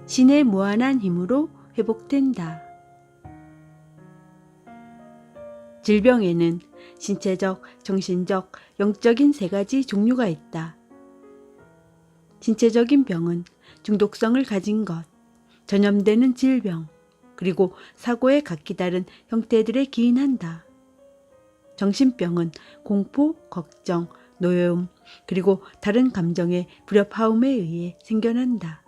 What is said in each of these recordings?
신의 무한한 힘으로 회복된다. 질병에는 신체적, 정신적, 영적인 세 가지 종류가 있다. 신체적인 병은 중독성을 가진 것, 전염되는 질병, 그리고 사고의 각기 다른 형태들에 기인한다. 정신병은 공포, 걱정, 노여움, 그리고 다른 감정의 불협화음에 의해 생겨난다.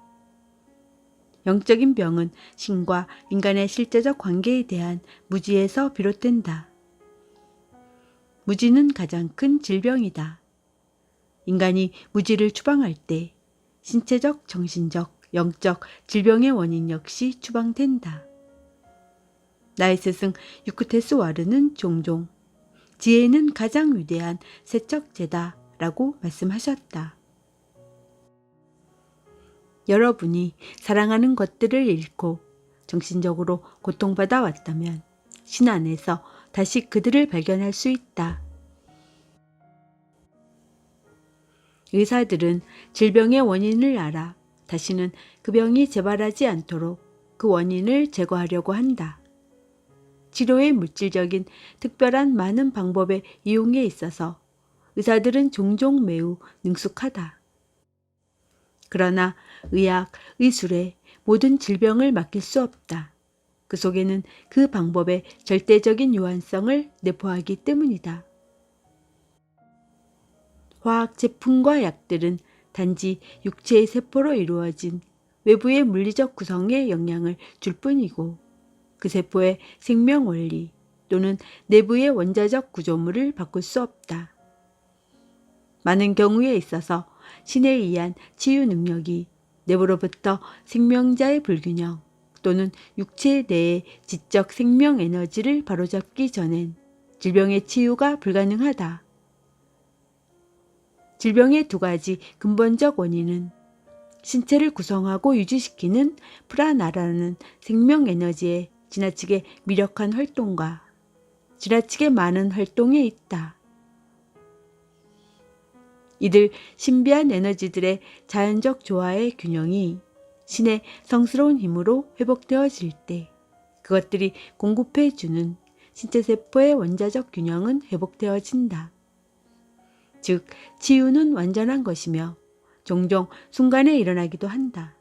영적인 병은 신과 인간의 실제적 관계에 대한 무지에서 비롯된다. 무지는 가장 큰 질병이다. 인간이 무지를 추방할 때 신체적, 정신적, 영적 질병의 원인 역시 추방된다. 나의 스승 유크테스 와르는 종종 지혜는 가장 위대한 세척제다라고 말씀하셨다. 여러분이 사랑하는 것들을 잃고 정신적으로 고통받아 왔다면 신 안에서 다시 그들을 발견할 수 있다. 의사들은 질병의 원인을 알아 다시는 그 병이 재발하지 않도록 그 원인을 제거하려고 한다. 치료의 물질적인 특별한 많은 방법의 이용에 있어서 의사들은 종종 매우 능숙하다. 그러나 의학, 의술에 모든 질병을 맡길 수 없다. 그 속에는 그 방법의 절대적인 유한성을 내포하기 때문이다. 화학 제품과 약들은 단지 육체의 세포로 이루어진 외부의 물리적 구성에 영향을 줄 뿐이고 그 세포의 생명 원리 또는 내부의 원자적 구조물을 바꿀 수 없다. 많은 경우에 있어서 신에 의한 치유 능력이 내부로부터 생명자의 불균형 또는 육체 내의 지적 생명 에너지를 바로잡기 전엔 질병의 치유가 불가능하다. 질병의 두 가지 근본적 원인은 신체를 구성하고 유지시키는 프라나라는 생명 에너지의 지나치게 미력한 활동과 지나치게 많은 활동에 있다. 이들 신비한 에너지들의 자연적 조화의 균형이 신의 성스러운 힘으로 회복되어질 때 그것들이 공급해주는 신체세포의 원자적 균형은 회복되어진다. 즉, 치유는 완전한 것이며 종종 순간에 일어나기도 한다.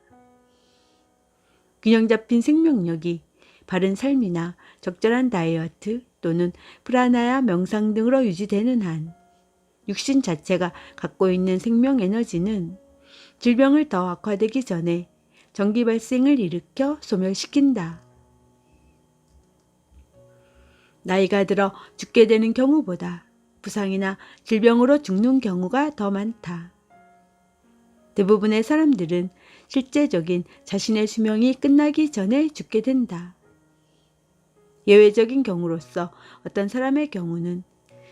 균형 잡힌 생명력이 바른 삶이나 적절한 다이어트 또는 프라나야 명상 등으로 유지되는 한 육신 자체가 갖고 있는 생명 에너지는 질병을 더 악화되기 전에 전기 발생을 일으켜 소멸시킨다. 나이가 들어 죽게 되는 경우보다 부상이나 질병으로 죽는 경우가 더 많다. 대부분의 사람들은 실제적인 자신의 수명이 끝나기 전에 죽게 된다. 예외적인 경우로서 어떤 사람의 경우는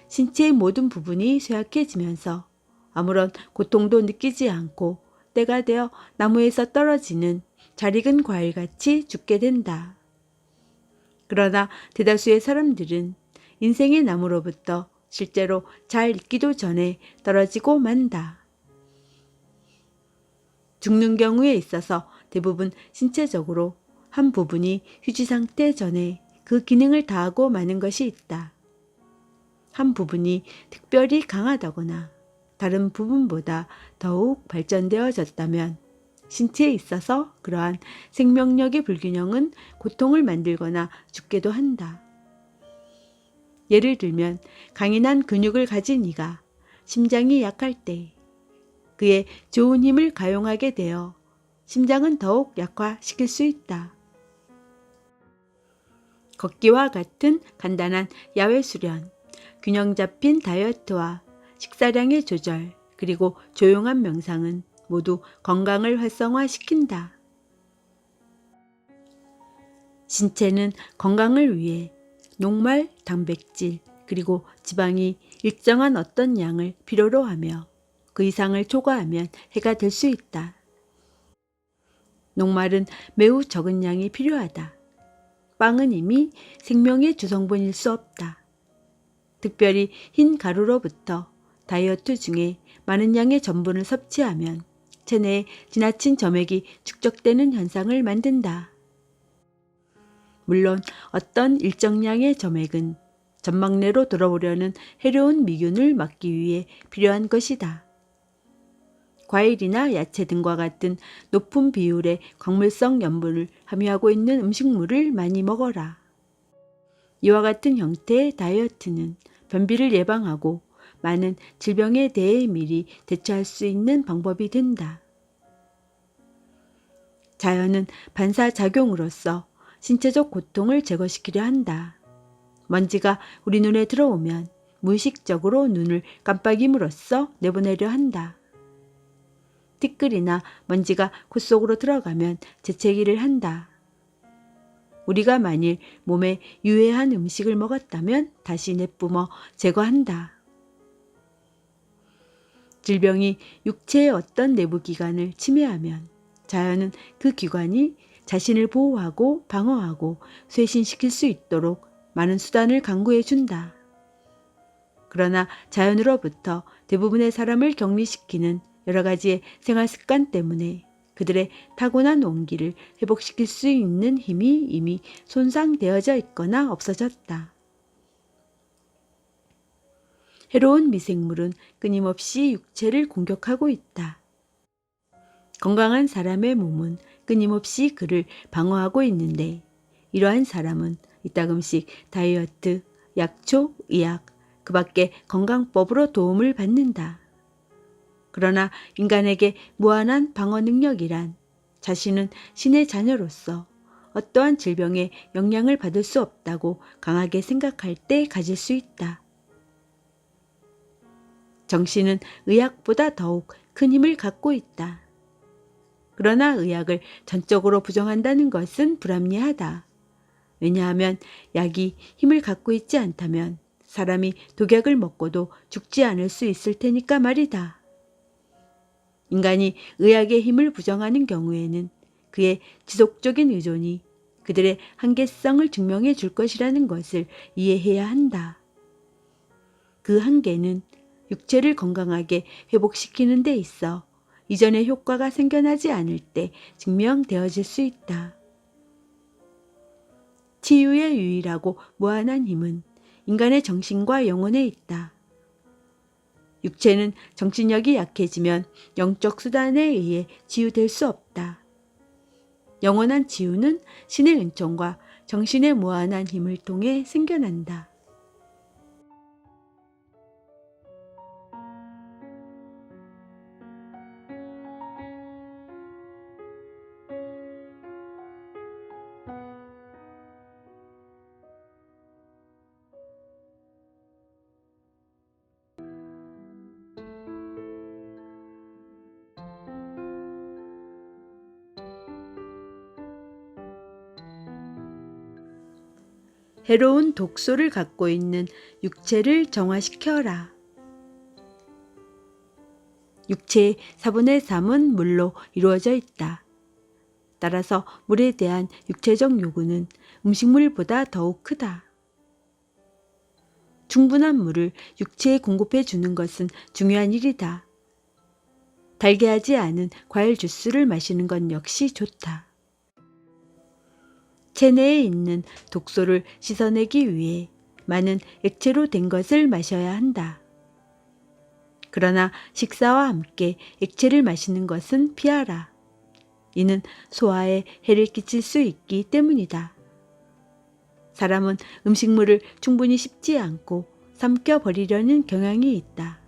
신체의 모든 부분이 쇠약해지면서 아무런 고통도 느끼지 않고 때가 되어 나무에서 떨어지는 잘 익은 과일같이 죽게 된다. 그러나 대다수의 사람들은 인생의 나무로부터 실제로 잘 익기도 전에 떨어지고 만다. 죽는 경우에 있어서 대부분 신체적으로 한 부분이 휴지 상태 전에 그 기능을 다하고 마는 것이 있다. 한 부분이 특별히 강하다거나 다른 부분보다 더욱 발전되어졌다면 신체에 있어서 그러한 생명력의 불균형은 고통을 만들거나 죽게도 한다. 예를 들면 강인한 근육을 가진 이가 심장이 약할 때 그의 좋은 힘을 가용하게 되어 심장은 더욱 약화시킬 수 있다. 걷기와 같은 간단한 야외 수련, 균형 잡힌 다이어트와 식사량의 조절, 그리고 조용한 명상은 모두 건강을 활성화시킨다. 신체는 건강을 위해 녹말, 단백질, 그리고 지방이 일정한 어떤 양을 필요로 하며 그 이상을 초과하면 해가 될 수 있다. 녹말은 매우 적은 양이 필요하다. 빵은 이미 생명의 주성분일 수 없다. 특별히 흰 가루로부터 다이어트 중에 많은 양의 전분을 섭취하면 체내에 지나친 점액이 축적되는 현상을 만든다. 물론 어떤 일정량의 점액은 점막 내로 들어오려는 해로운 미균을 막기 위해 필요한 것이다. 과일이나 야채 등과 같은 높은 비율의 광물성 염분을 함유하고 있는 음식물을 많이 먹어라. 이와 같은 형태의 다이어트는 변비를 예방하고 많은 질병에 대해 미리 대처할 수 있는 방법이 된다. 자연은 반사작용으로서 신체적 고통을 제거시키려 한다. 먼지가 우리 눈에 들어오면 무의식적으로 눈을 깜빡임으로써 내보내려 한다. 티끌이나 먼지가 코 속으로 들어가면 재채기를 한다. 우리가 만일 몸에 유해한 음식을 먹었다면 다시 내뿜어 제거한다. 질병이 육체의 어떤 내부 기관을 침해하면 자연은 그 기관이 자신을 보호하고 방어하고 쇄신시킬 수 있도록 많은 수단을 강구해 준다. 그러나 자연으로부터 대부분의 사람을 격리시키는 여러 가지의 생활 습관 때문에 그들의 타고난 온기를 회복시킬 수 있는 힘이 이미 손상되어져 있거나 없어졌다. 해로운 미생물은 끊임없이 육체를 공격하고 있다. 건강한 사람의 몸은 끊임없이 그를 방어하고 있는데 이러한 사람은 이따금씩 다이어트, 약초, 의학, 그 밖에 건강법으로 도움을 받는다. 그러나 인간에게 무한한 방어 능력이란 자신은 신의 자녀로서 어떠한 질병에 영향을 받을 수 없다고 강하게 생각할 때 가질 수 있다. 정신은 의학보다 더욱 큰 힘을 갖고 있다. 그러나 의학을 전적으로 부정한다는 것은 불합리하다. 왜냐하면 약이 힘을 갖고 있지 않다면 사람이 독약을 먹고도 죽지 않을 수 있을 테니까 말이다. 인간이 의학의 힘을 부정하는 경우에는 그의 지속적인 의존이 그들의 한계성을 증명해 줄 것이라는 것을 이해해야 한다. 그 한계는 육체를 건강하게 회복시키는 데 있어 이전의 효과가 생겨나지 않을 때 증명되어질 수 있다. 치유의 유일하고 무한한 힘은 인간의 정신과 영혼에 있다. 육체는 정신력이 약해지면 영적 수단에 의해 치유될 수 없다. 영원한 치유는 신의 은총과 정신의 무한한 힘을 통해 생겨난다. 해로운 독소를 갖고 있는 육체를 정화시켜라. 육체의 4분의 3은 물로 이루어져 있다. 따라서 물에 대한 육체적 요구는 음식물보다 더욱 크다. 충분한 물을 육체에 공급해 주는 것은 중요한 일이다. 달게 하지 않은 과일 주스를 마시는 건 역시 좋다. 체내에 있는 독소를 씻어내기 위해 많은 액체로 된 것을 마셔야 한다. 그러나 식사와 함께 액체를 마시는 것은 피하라. 이는 소화에 해를 끼칠 수 있기 때문이다. 사람은 음식물을 충분히 씹지 않고 삼켜버리려는 경향이 있다.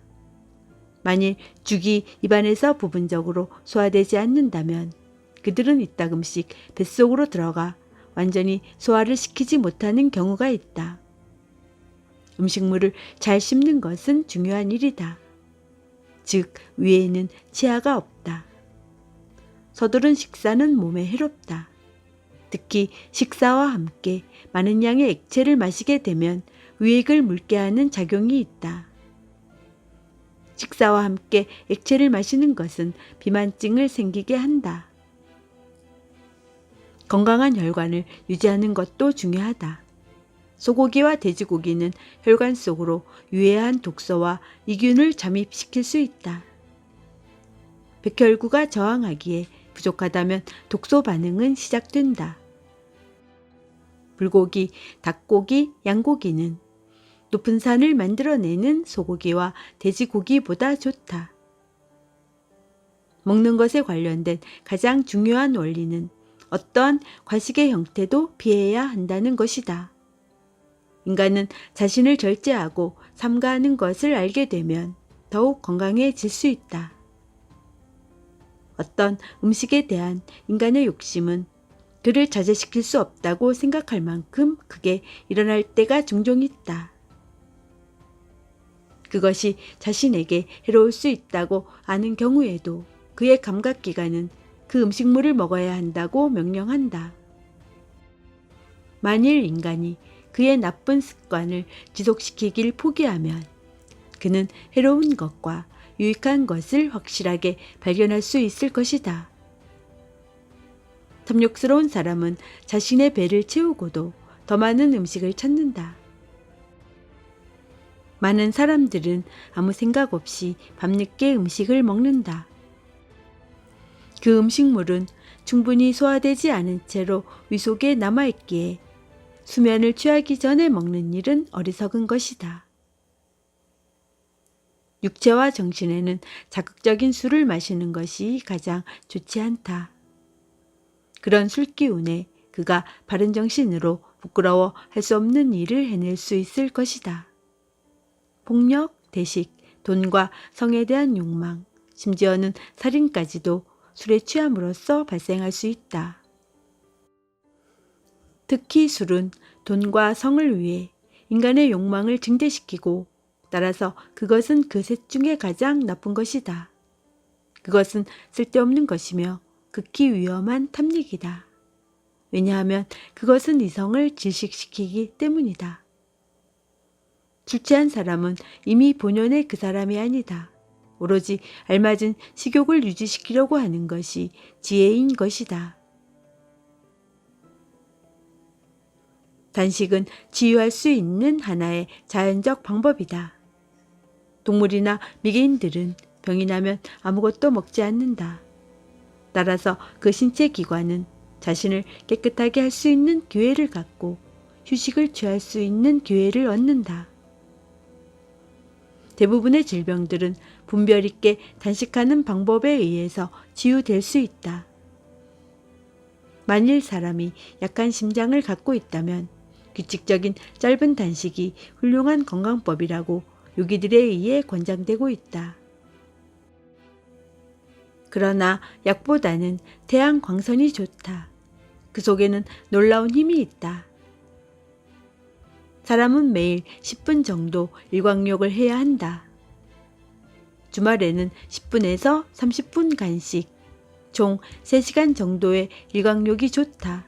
만일 죽이 입안에서 부분적으로 소화되지 않는다면 그들은 이따금씩 뱃속으로 들어가 완전히 소화를 시키지 못하는 경우가 있다. 음식물을 잘 씹는 것은 중요한 일이다. 즉, 위에는 치아가 없다. 서두른 식사는 몸에 해롭다. 특히 식사와 함께 많은 양의 액체를 마시게 되면 위액을 묽게 하는 작용이 있다. 식사와 함께 액체를 마시는 것은 비만증을 생기게 한다. 건강한 혈관을 유지하는 것도 중요하다. 소고기와 돼지고기는 혈관 속으로 유해한 독소와 이균을 잠입시킬 수 있다. 백혈구가 저항하기에 부족하다면 독소 반응은 시작된다. 불고기, 닭고기, 양고기는 높은 산을 만들어내는 소고기와 돼지고기보다 좋다. 먹는 것에 관련된 가장 중요한 원리는 어떠한 과식의 형태도 피해야 한다는 것이다. 인간은 자신을 절제하고 삼가하는 것을 알게 되면 더욱 건강해질 수 있다. 어떤 음식에 대한 인간의 욕심은 그를 자제시킬 수 없다고 생각할 만큼 크게 일어날 때가 종종 있다. 그것이 자신에게 해로울 수 있다고 아는 경우에도 그의 감각기관은 그 음식물을 먹어야 한다고 명령한다. 만일 인간이 그의 나쁜 습관을 지속시키길 포기하면 그는 해로운 것과 유익한 것을 확실하게 발견할 수 있을 것이다. 탐욕스러운 사람은 자신의 배를 채우고도 더 많은 음식을 찾는다. 많은 사람들은 아무 생각 없이 밤늦게 음식을 먹는다. 그 음식물은 충분히 소화되지 않은 채로 위 속에 남아있기에 수면을 취하기 전에 먹는 일은 어리석은 것이다. 육체와 정신에는 자극적인 술을 마시는 것이 가장 좋지 않다. 그런 술기운에 그가 바른 정신으로 부끄러워 할 수 없는 일을 해낼 수 있을 것이다. 폭력, 대식, 돈과 성에 대한 욕망, 심지어는 살인까지도 술에 취함으로써 발생할 수 있다. 특히 술은 돈과 성을 위해 인간의 욕망을 증대시키고 따라서 그것은 그 셋 중에 가장 나쁜 것이다. 그것은 쓸데없는 것이며 극히 위험한 탐닉이다. 왜냐하면 그것은 이성을 질식시키기 때문이다. 술 취한 사람은 이미 본연의 그 사람이 아니다. 오로지 알맞은 식욕을 유지시키려고 하는 것이 지혜인 것이다. 단식은 치유할 수 있는 하나의 자연적 방법이다. 동물이나 미개인들은 병이 나면 아무것도 먹지 않는다. 따라서 그 신체 기관은 자신을 깨끗하게 할 수 있는 기회를 갖고 휴식을 취할 수 있는 기회를 얻는다. 대부분의 질병들은 분별 있게 단식하는 방법에 의해서 치유될 수 있다. 만일 사람이 약한 심장을 갖고 있다면 규칙적인 짧은 단식이 훌륭한 건강법이라고 요기들에 의해 권장되고 있다. 그러나 약보다는 태양 광선이 좋다. 그 속에는 놀라운 힘이 있다. 사람은 매일 10분 정도 일광욕을 해야 한다. 주말에는 10분에서 30분 간씩, 총 3시간 정도의 일광욕이 좋다.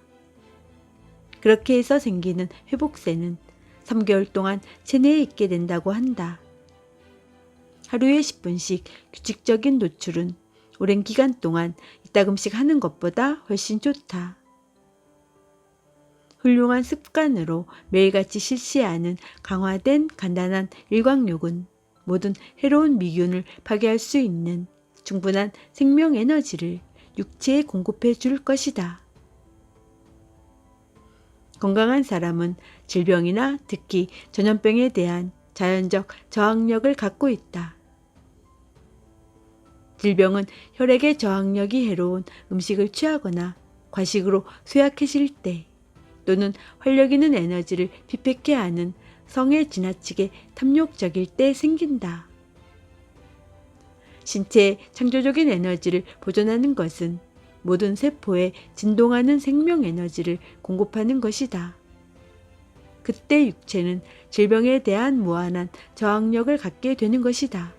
그렇게 해서 생기는 회복세는 3개월 동안 체내에 있게 된다고 한다. 하루에 10분씩 규칙적인 노출은 오랜 기간 동안 이따금씩 하는 것보다 훨씬 좋다. 훌륭한 습관으로 매일같이 실시하는 강화된 간단한 일광욕은 모든 해로운 미균을 파괴할 수 있는 충분한 생명 에너지를 육체에 공급해 줄 것이다. 건강한 사람은 질병이나 특히 전염병에 대한 자연적 저항력을 갖고 있다. 질병은 혈액의 저항력이 해로운 음식을 취하거나 과식으로 쇠약해질 때 또는 활력 있는 에너지를 피폐케 하는 성에 지나치게 탐욕적일 때 생긴다. 신체의 창조적인 에너지를 보존하는 것은 모든 세포에 진동하는 생명 에너지를 공급하는 것이다. 그때 육체는 질병에 대한 무한한 저항력을 갖게 되는 것이다.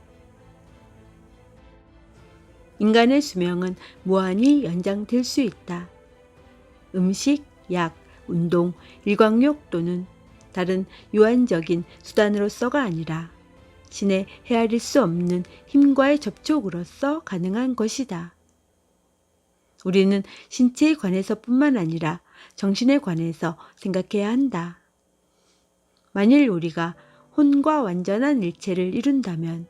인간의 수명은 무한히 연장될 수 있다. 음식, 약, 운동, 일광욕 또는 다른 유한적인 수단으로서가 아니라 신의 헤아릴 수 없는 힘과의 접촉으로서 가능한 것이다. 우리는 신체에 관해서뿐만 아니라 정신에 관해서 생각해야 한다. 만일 우리가 혼과 완전한 일체를 이룬다면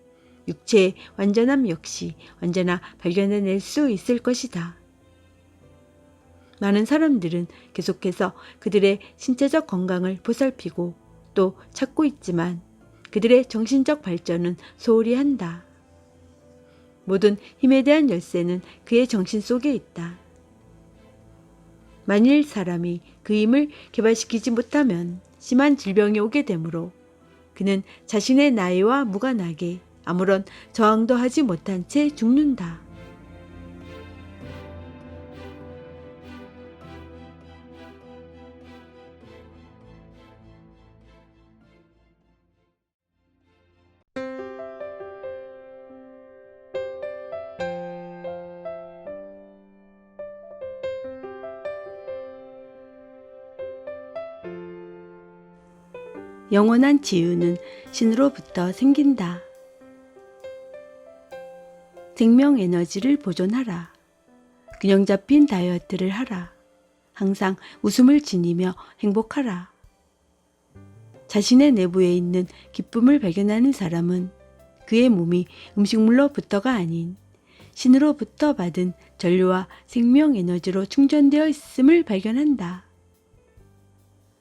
육체의 완전함 역시 언제나 발견해낼 수 있을 것이다. 많은 사람들은 계속해서 그들의 신체적 건강을 보살피고 또 찾고 있지만 그들의 정신적 발전은 소홀히 한다. 모든 힘에 대한 열쇠는 그의 정신 속에 있다. 만일 사람이 그 힘을 개발시키지 못하면 심한 질병이 오게 되므로 그는 자신의 나이와 무관하게 아무런 저항도 하지 못한 채 죽는다. 영원한 지유는 신으로부터 생긴다. 생명 에너지를 보존하라. 균형 잡힌 다이어트를 하라. 항상 웃음을 지니며 행복하라. 자신의 내부에 있는 기쁨을 발견하는 사람은 그의 몸이 음식물로부터가 아닌 신으로부터 받은 전류와 생명 에너지로 충전되어 있음을 발견한다.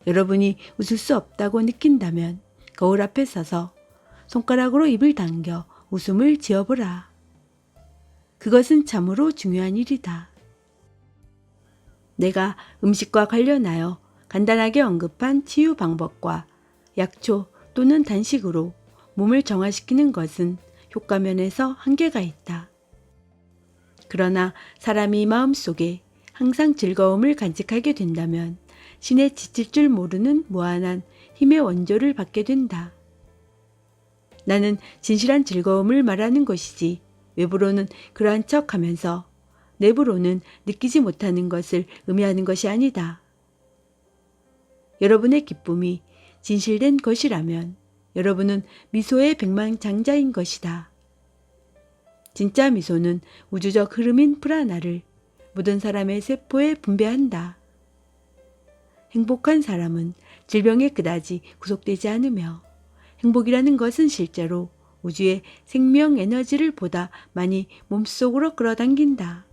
여러분이 웃을 수 없다고 느낀다면 거울 앞에 서서 손가락으로 입을 당겨 웃음을 지어보라. 그것은 참으로 중요한 일이다. 내가 음식과 관련하여 간단하게 언급한 치유 방법과 약초 또는 단식으로 몸을 정화시키는 것은 효과면에서 한계가 있다. 그러나 사람이 마음속에 항상 즐거움을 간직하게 된다면 신에 지칠 줄 모르는 무한한 힘의 원조를 받게 된다. 나는 진실한 즐거움을 말하는 것이지 외부로는 그러한 척하면서 내부로는 느끼지 못하는 것을 의미하는 것이 아니다. 여러분의 기쁨이 진실된 것이라면 여러분은 미소의 백만장자인 것이다. 진짜 미소는 우주적 흐름인 프라나를 모든 사람의 세포에 분배한다. 행복한 사람은 질병에 그다지 구속되지 않으며 행복이라는 것은 실제로 우주의 생명 에너지를 보다 많이 몸속으로 끌어당긴다.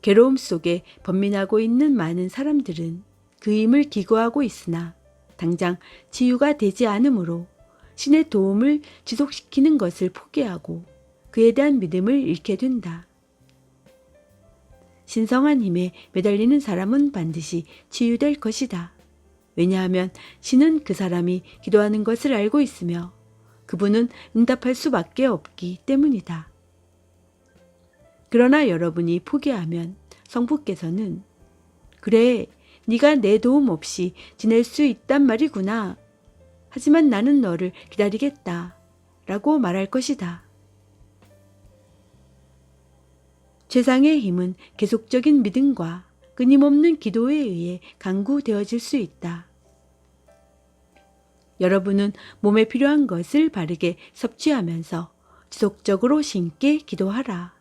괴로움 속에 번민하고 있는 많은 사람들은 그 힘을 기거하고 있으나 당장 치유가 되지 않으므로 신의 도움을 지속시키는 것을 포기하고 그에 대한 믿음을 잃게 된다. 신성한 힘에 매달리는 사람은 반드시 치유될 것이다. 왜냐하면 신은 그 사람이 기도하는 것을 알고 있으며 그분은 응답할 수밖에 없기 때문이다. 그러나 여러분이 포기하면 성부께서는 그래, 네가 내 도움 없이 지낼 수 있단 말이구나. 하지만 나는 너를 기다리겠다. 라고 말할 것이다. 최상의 힘은 계속적인 믿음과 끊임없는 기도에 의해 강구되어질 수 있다. 여러분은 몸에 필요한 것을 바르게 섭취하면서 지속적으로 신께 기도하라.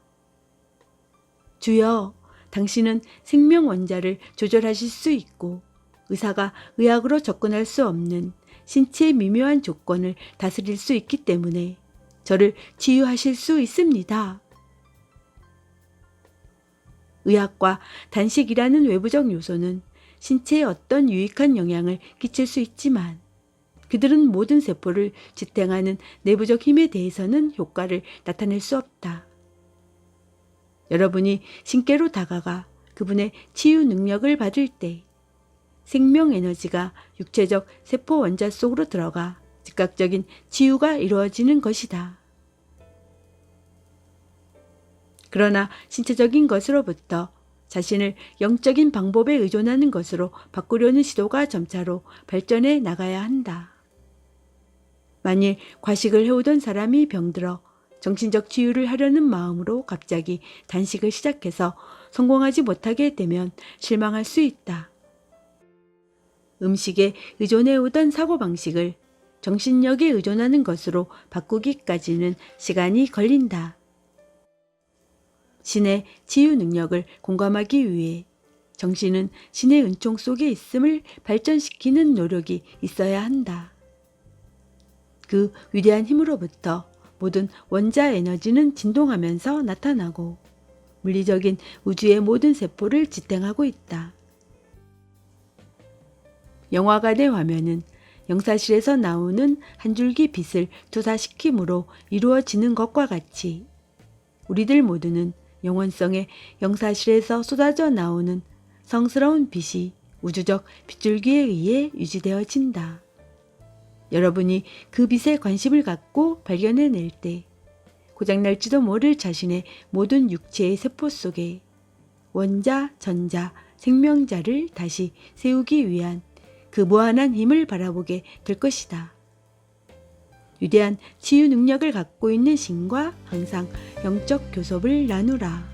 주여, 당신은 생명 원자를 조절하실 수 있고 의사가 의학으로 접근할 수 없는 신체의 미묘한 조건을 다스릴 수 있기 때문에 저를 치유하실 수 있습니다. 의학과 단식이라는 외부적 요소는 신체에 어떤 유익한 영향을 끼칠 수 있지만 그들은 모든 세포를 지탱하는 내부적 힘에 대해서는 효과를 나타낼 수 없다. 여러분이 신께로 다가가 그분의 치유 능력을 받을 때 생명 에너지가 육체적 세포 원자 속으로 들어가 즉각적인 치유가 이루어지는 것이다. 그러나 신체적인 것으로부터 자신을 영적인 방법에 의존하는 것으로 바꾸려는 시도가 점차로 발전해 나가야 한다. 만일 과식을 해오던 사람이 병들어 정신적 치유를 하려는 마음으로 갑자기 단식을 시작해서 성공하지 못하게 되면 실망할 수 있다. 음식에 의존해오던 사고방식을 정신력에 의존하는 것으로 바꾸기까지는 시간이 걸린다. 신의 치유 능력을 공감하기 위해 정신은 신의 은총 속에 있음을 발전시키는 노력이 있어야 한다. 그 위대한 힘으로부터 모든 원자 에너지는 진동하면서 나타나고 물리적인 우주의 모든 세포를 지탱하고 있다. 영화관의 화면은 영사실에서 나오는 한 줄기 빛을 투사시킴으로 이루어지는 것과 같이 우리들 모두는 영원성의 영사실에서 쏟아져 나오는 성스러운 빛이 우주적 빗줄기에 의해 유지되어진다. 여러분이 그 빛에 관심을 갖고 발견해낼 때 고장날지도 모를 자신의 모든 육체의 세포 속에 원자, 전자, 생명자를 다시 세우기 위한 그 무한한 힘을 바라보게 될 것이다. 위대한 치유 능력을 갖고 있는 신과 항상 영적 교섭을 나누라.